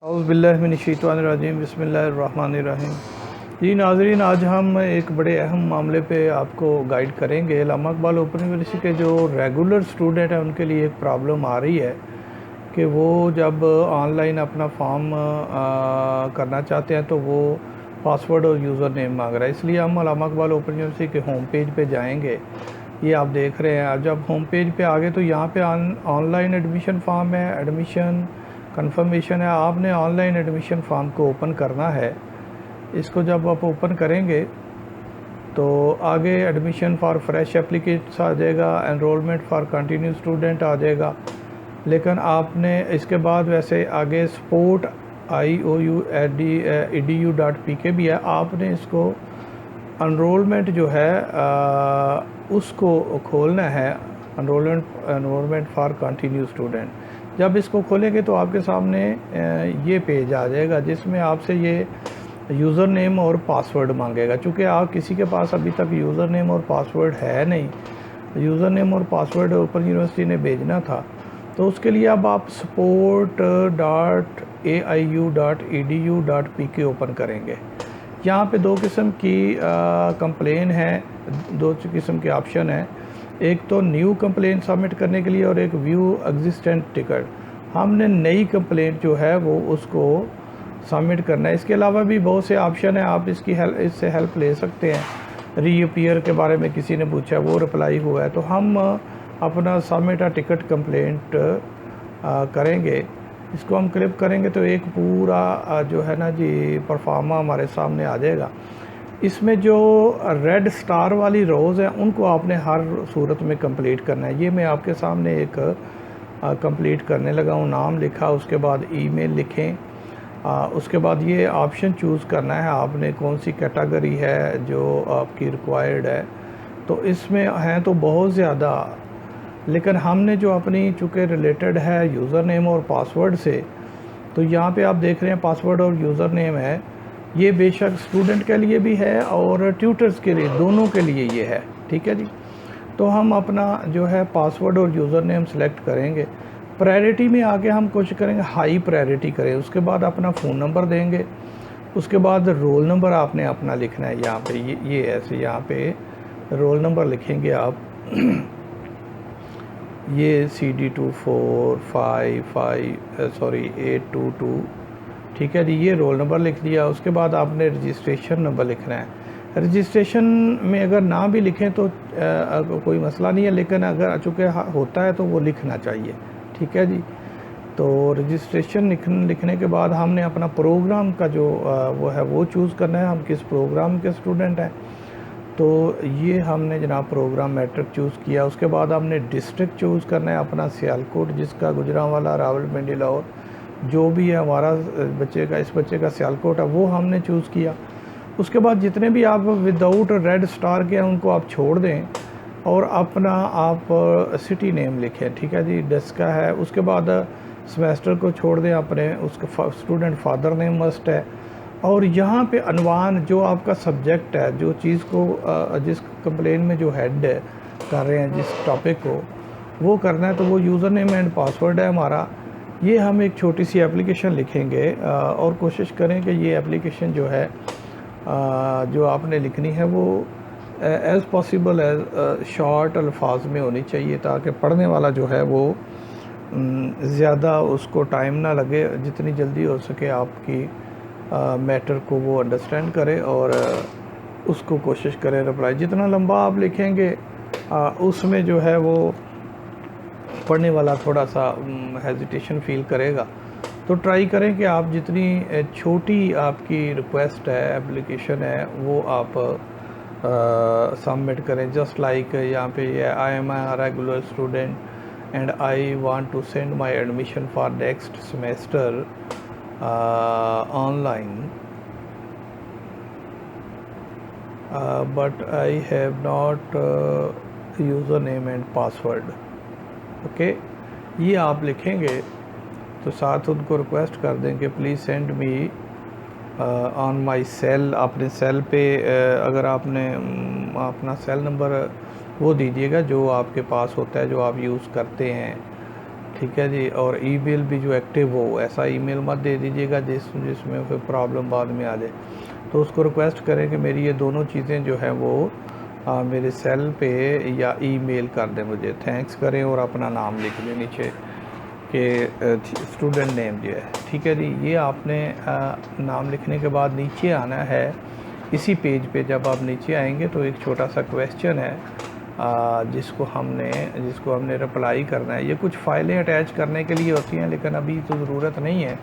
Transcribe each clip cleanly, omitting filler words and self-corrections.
औज़ुबिल्लाहिमिनश्शैतानिर्रजीम बिस्मिल्लाहिर्रहमानिर्रहीम। जी नाज़रीन, आज हम एक बड़े अहम मामले पे आपको गाइड करेंगे। अल्लामा इक़बाल ओपन यूनिवर्सिटी के जो रेगुलर स्टूडेंट हैं उनके लिए एक प्रॉब्लम आ रही है कि वो जब ऑनलाइन अपना फॉर्म करना चाहते हैं तो वो पासवर्ड और यूज़र नेम मांग रहा है। इसलिए हम अल्लामा इक़बाल ओपन यूनिवर्सिटी के होम पेज पे जाएंगे। ये आप देख रहे हैं। जब होम पेज पे आगे तो यहाँ पे ऑनलाइन एडमिशन फॉर्म है, एडमिशन कंफर्मेशन है। आपने ऑनलाइन एडमिशन फॉर्म को ओपन करना है। इसको जब आप ओपन करेंगे तो आगे एडमिशन फॉर फ्रेश एप्लीकेट्स आ जाएगा, एनरोलमेंट फॉर कंटिन्यू स्टूडेंट आ जाएगा। लेकिन आपने इसके बाद वैसे आगे सपोर्ट IOU.edu.pk भी है। आपने इसको एनरोलमेंट जो है उसको खोलना है, एनरोलमेंट फॉर कंटिन्यू स्टूडेंट। जब इसको खोलेंगे तो आपके सामने ये पेज आ जाएगा जिसमें आपसे ये यूज़र नेम और पासवर्ड मांगेगा। चूँकि आप किसी के पास अभी तक यूज़र नेम और पासवर्ड है नहीं, यूज़र नेम और पासवर्ड ओपन यूनिवर्सिटी ने भेजना था, तो उसके लिए अब आप support.aiu.edu.pk ओपन करेंगे। यहाँ पे दो किस्म की कंप्लेन है, दो किस्म के ऑप्शन हैं। एक तो न्यू कंप्लेन सबमिट करने के लिए और एक व्यू एग्जिस्टेंट टिकट। हमने नई कंप्लेंट जो है वो उसको सबमिट करना है। इसके अलावा भी बहुत से ऑप्शन हैं, आप इससे हेल्प ले सकते हैं। रीअपीयर के बारे में किसी ने पूछा, वो रिप्लाई हुआ है, तो हम अपना सबमिट अ टिकट कंप्लेंट करेंगे। इसको हम क्लिक करेंगे तो एक पूरा जो है ना जी परफॉर्मा हमारे सामने आ जाएगा। इसमें जो रेड स्टार वाली रोज़ हैं उनको आपने हर सूरत में कंप्लीट करना है। ये मैं आपके सामने एक कंप्लीट करने लगा हूँ। नाम लिखा, उसके बाद ईमेल लिखें, उसके बाद ये ऑप्शन चूज़ करना है आपने कौन सी कैटेगरी है जो आपकी रिक्वायर्ड है। तो इसमें हैं तो बहुत ज़्यादा, लेकिन हमने जो अपनी चूँकि रिलेटेड है यूज़र नेम और पासवर्ड से, तो यहाँ पे आप देख रहे हैं पासवर्ड और यूज़र नेम है। ये बेशक स्टूडेंट के लिए भी है और ट्यूटर्स के लिए, दोनों के लिए ये है। ठीक है जी। तो हम अपना जो है पासवर्ड और यूज़र नेम सेलेक्ट करेंगे। प्रायोरिटी में आके हम कोशिश करेंगे हाई प्रायोरिटी करें। उसके बाद अपना फ़ोन नंबर देंगे, उसके बाद रोल नंबर आपने अपना लिखना है। यहाँ पे ये ऐसे यहाँ पे रोल नंबर लिखेंगे आप ये CD2455 ठीक है जी। ये रोल नंबर लिख दिया। उसके बाद आपने रजिस्ट्रेशन नंबर लिखना है। रजिस्ट्रेशन में अगर ना भी लिखें तो कोई मसला नहीं है, लेकिन अगर चूँकि होता है तो वो लिखना चाहिए। ठीक है जी। तो रजिस्ट्रेशन लिखने के बाद हमने अपना प्रोग्राम का जो वो है वो चूज़ करना है, हम किस प्रोग्राम के स्टूडेंट हैं। तो ये हमने जनाब प्रोग्राम मैट्रिक चूज़ किया। उसके बाद हमने डिस्ट्रिक्ट चूज़ करना है अपना, सियालकोट जिसका, गुजरांवाला, रावलपिंडी, लाहौर, जो भी है हमारा बच्चे का, इस बच्चे का सियालकोट है, वो हमने चूज़ किया। उसके बाद जितने भी आप विदाउट रेड स्टार के हैं उनको आप छोड़ दें और अपना आप सिटी नेम लिखें। ठीक है जी। डेस्का है। उसके बाद सेमेस्टर को छोड़ दें अपने, उसका स्टूडेंट फादर नेम मस्ट है। और यहाँ पे अनवान जो आपका सब्जेक्ट है, जो चीज़ को जिस कंप्लेन में जो हेड कर रहे हैं, जिस टॉपिक को वो करना है, तो वो यूज़र नेम एंड पासवर्ड है हमारा। ये हम एक छोटी सी एप्लीकेशन लिखेंगे और कोशिश करें कि ये एप्लीकेशन जो है जो आपने लिखनी है वो एज़ पॉसिबल एज़ शॉर्ट अल्फाज में होनी चाहिए, ताकि पढ़ने वाला जो है वो ज़्यादा उसको टाइम ना लगे, जितनी जल्दी हो सके आपकी मैटर को वो अंडरस्टैंड करे और उसको कोशिश करें रिप्लाई। जितना लंबा आप लिखेंगे उसमें जो है वो पढ़ने वाला थोड़ा सा हेजिटेशन फील करेगा। तो ट्राई करें कि आप जितनी छोटी आपकी रिक्वेस्ट है, एप्लीकेशन है, वो आप सबमिट करें। जस्ट लाइक यहाँ पे ये I am a regular student and I want to send my admission for next semester online, but I have not username and password. Okay, ये आप लिखेंगे तो साथ उनको रिक्वेस्ट कर दें कि please send me on my cell. अपने सेल पे अगर आपने अपना सेल नंबर वो दीजिएगा जो आपके पास होता है, जो आप यूज़ करते हैं। ठीक है जी। और ईमेल भी जो एक्टिव हो, ऐसा ईमेल मत दे दीजिएगा जिसमें फिर प्रॉब्लम बाद में आ जाए। तो उसको रिक्वेस्ट करें कि मेरी ये दोनों चीज़ें जो है वो मेरे सेल पे या ईमेल कर दें मुझे, थैंक्स करें और अपना नाम लिख दें नीचे कि स्टूडेंट नेम जो है। ठीक है जी। ये आपने नाम लिखने के बाद नीचे आना है। इसी पेज पे जब आप नीचे आएंगे तो एक छोटा सा क्वेश्चन है जिसको हमने रिप्लाई करना है। ये कुछ फाइलें अटैच करने के लिए होती हैं, लेकिन अभी तो ज़रूरत नहीं है।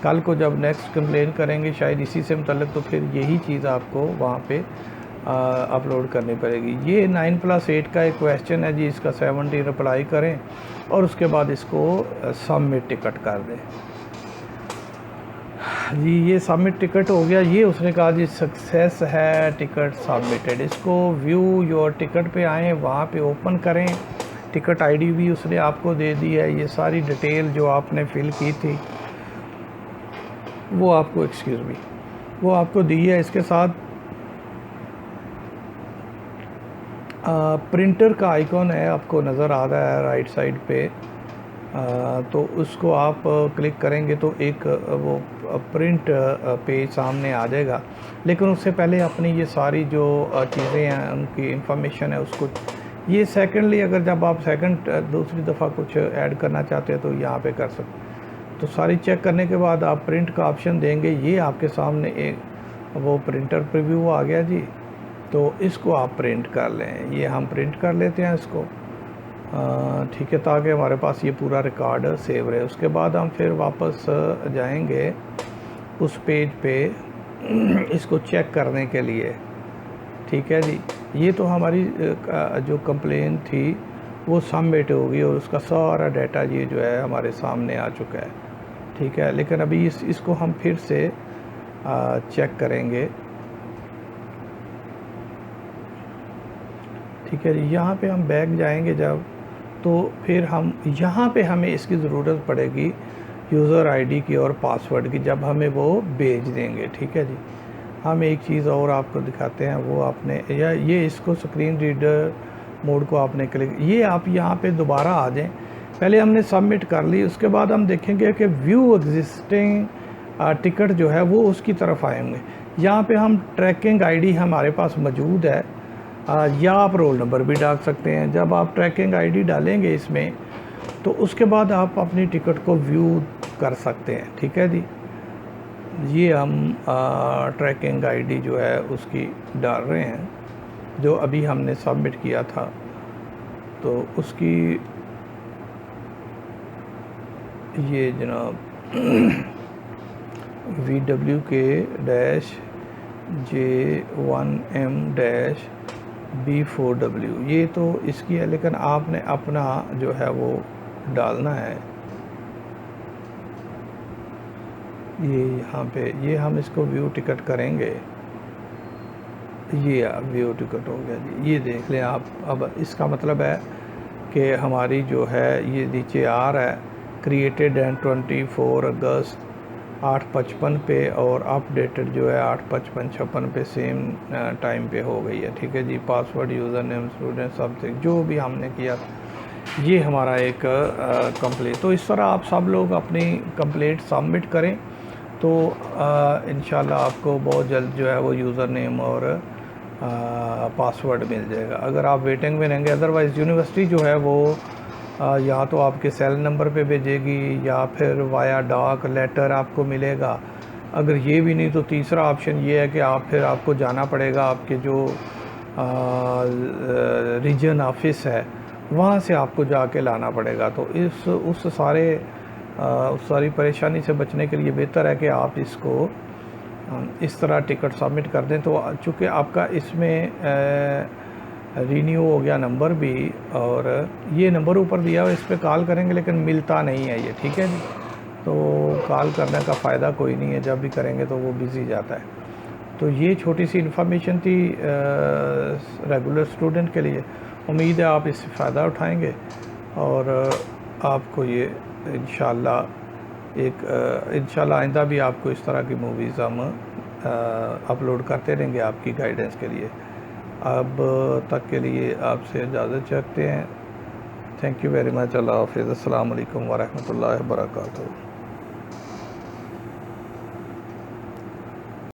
कल को जब नेक्स्ट कंप्लेन करेंगे शायद इसी से मुतल्लिक, तो फिर यही चीज़ आपको वहाँ पे अपलोड करनी पड़ेगी। ये 9+8 का एक क्वेश्चन है जी, इसका 70 रिप्लाई करें और उसके बाद इसको सबमिट टिकट कर दें जी। ये सबमिट टिकट हो गया। ये उसने कहा जी सक्सेस है, टिकट सबमिटेड। इसको व्यू योर टिकट पे आएँ, वहाँ पे ओपन करें। टिकट आईडी भी उसने आपको दे दी है। ये सारी डिटेल जो आपने फिल की थी वो आपको वो आपको दी है। इसके साथ प्रिंटर का आइकॉन है, आपको नज़र आ रहा है राइट साइड पे। तो उसको आप क्लिक करेंगे तो एक वो प्रिंट पेज सामने आ जाएगा। लेकिन उससे पहले अपनी ये सारी जो चीज़ें हैं, उनकी इंफॉर्मेशन है, उसको ये सेकेंडली अगर जब आप दूसरी दफ़ा कुछ ऐड करना चाहते हैं तो यहाँ पे कर सकते। तो सारी चेक करने के बाद आप प्रिंट का ऑप्शन देंगे। ये आपके सामने एक वो प्रिंटर प्रीव्यू आ गया जी। तो इसको आप प्रिंट कर लें। ये हम प्रिंट कर लेते हैं इसको, ठीक है, ताकि हमारे पास ये पूरा रिकॉर्ड सेव रहे। उसके बाद हम फिर वापस जाएंगे उस पेज पे इसको चेक करने के लिए। ठीक है जी। ये तो हमारी जो कंप्लेन थी वो सबमिट होगी और उसका सारा डाटा ये जो है हमारे सामने आ चुका है। ठीक है। लेकिन अभी इसको हम फिर से चेक करेंगे। ठीक है जी। यहाँ पे हम बैक जाएंगे जब, तो फिर हम यहाँ पे हमें इसकी ज़रूरत पड़ेगी यूज़र आईडी की और पासवर्ड की, जब हमें वो भेज देंगे। ठीक है जी। हम एक चीज़ और आपको दिखाते हैं, वो आपने या ये इसको स्क्रीन रीडर मोड को आपने क्लिक, ये आप यहाँ पे दोबारा आ जाएं। पहले हमने सबमिट कर ली, उसके बाद हम देखेंगे कि व्यू एग्जिस्टिंग टिकट जो है वो उसकी तरफ आएंगे। यहाँ पे हम ट्रैकिंग आईडी हमारे पास मौजूद है, या आप रोल नंबर भी डाल सकते हैं। जब आप ट्रैकिंग आईडी डालेंगे इसमें, तो उसके बाद आप अपनी टिकट को व्यू कर सकते हैं। ठीक है जी। ये हम ट्रैकिंग आईडी जो है उसकी डाल रहे हैं, जो अभी हमने सबमिट किया था। तो उसकी ये जनाब VWK-J1M-B4W, ये तो इसकी है, लेकिन आपने अपना जो है वो डालना है। ये यहाँ पे ये हम इसको व्यू टिकट करेंगे। ये व्यू टिकट हो गया जी। ये देख लें आप। अब इसका मतलब है कि हमारी जो है ये नीचे आ रहा है क्रिएटेड एंड 24 अगस्त 8:55 पे और अपडेटेड जो है 8:55-56 पे सेम टाइम पे हो गई है। ठीक है जी। Password, user name, student, something जो भी हमने किया, ये हमारा एक कंप्लेंट। तो इस तरह आप सब लोग अपनी कंप्लेंट सबमिट करें, तो इंशाल्लाह आपको बहुत जल्द जो है वो यूज़र नेम और पासवर्ड मिल जाएगा। अगर आप वेटिंग में रहेंगे, अदरवाइज़ यूनिवर्सिटी जो है वो या तो आपके सेल नंबर पे भेजेगी या फिर वाया डाक लेटर आपको मिलेगा। अगर ये भी नहीं तो तीसरा ऑप्शन ये है कि आपको जाना पड़ेगा आपके जो रीजन ऑफिस है, वहाँ से आपको जाके लाना पड़ेगा। तो उस सारी परेशानी से बचने के लिए बेहतर है कि आप इसको इस तरह टिकट सबमिट कर दें। तो चूँकि आपका इसमें रीन्यू हो गया नंबर भी, और ये नंबर ऊपर दिया हुआ, इस पर कॉल करेंगे लेकिन मिलता नहीं है ये। ठीक है जी। तो कॉल करने का फ़ायदा कोई नहीं है, जब भी करेंगे तो वो बिज़ी जाता है। तो ये छोटी सी इन्फॉर्मेशन थी रेगुलर स्टूडेंट के लिए। उम्मीद है आप इससे फ़ायदा उठाएंगे और आपको ये इंशाल्लाह आइंदा भी आपको इस तरह की मूवीज़ हम अपलोड करते रहेंगे आपकी गाइडेंस के लिए। अब तक के लिए आपसे इजाज़त चाहते हैं। Thank you very much. अल्लाह हाफिज़। अस्सलाम वालेकुम व रहमतुल्लाहि व बरकातहू।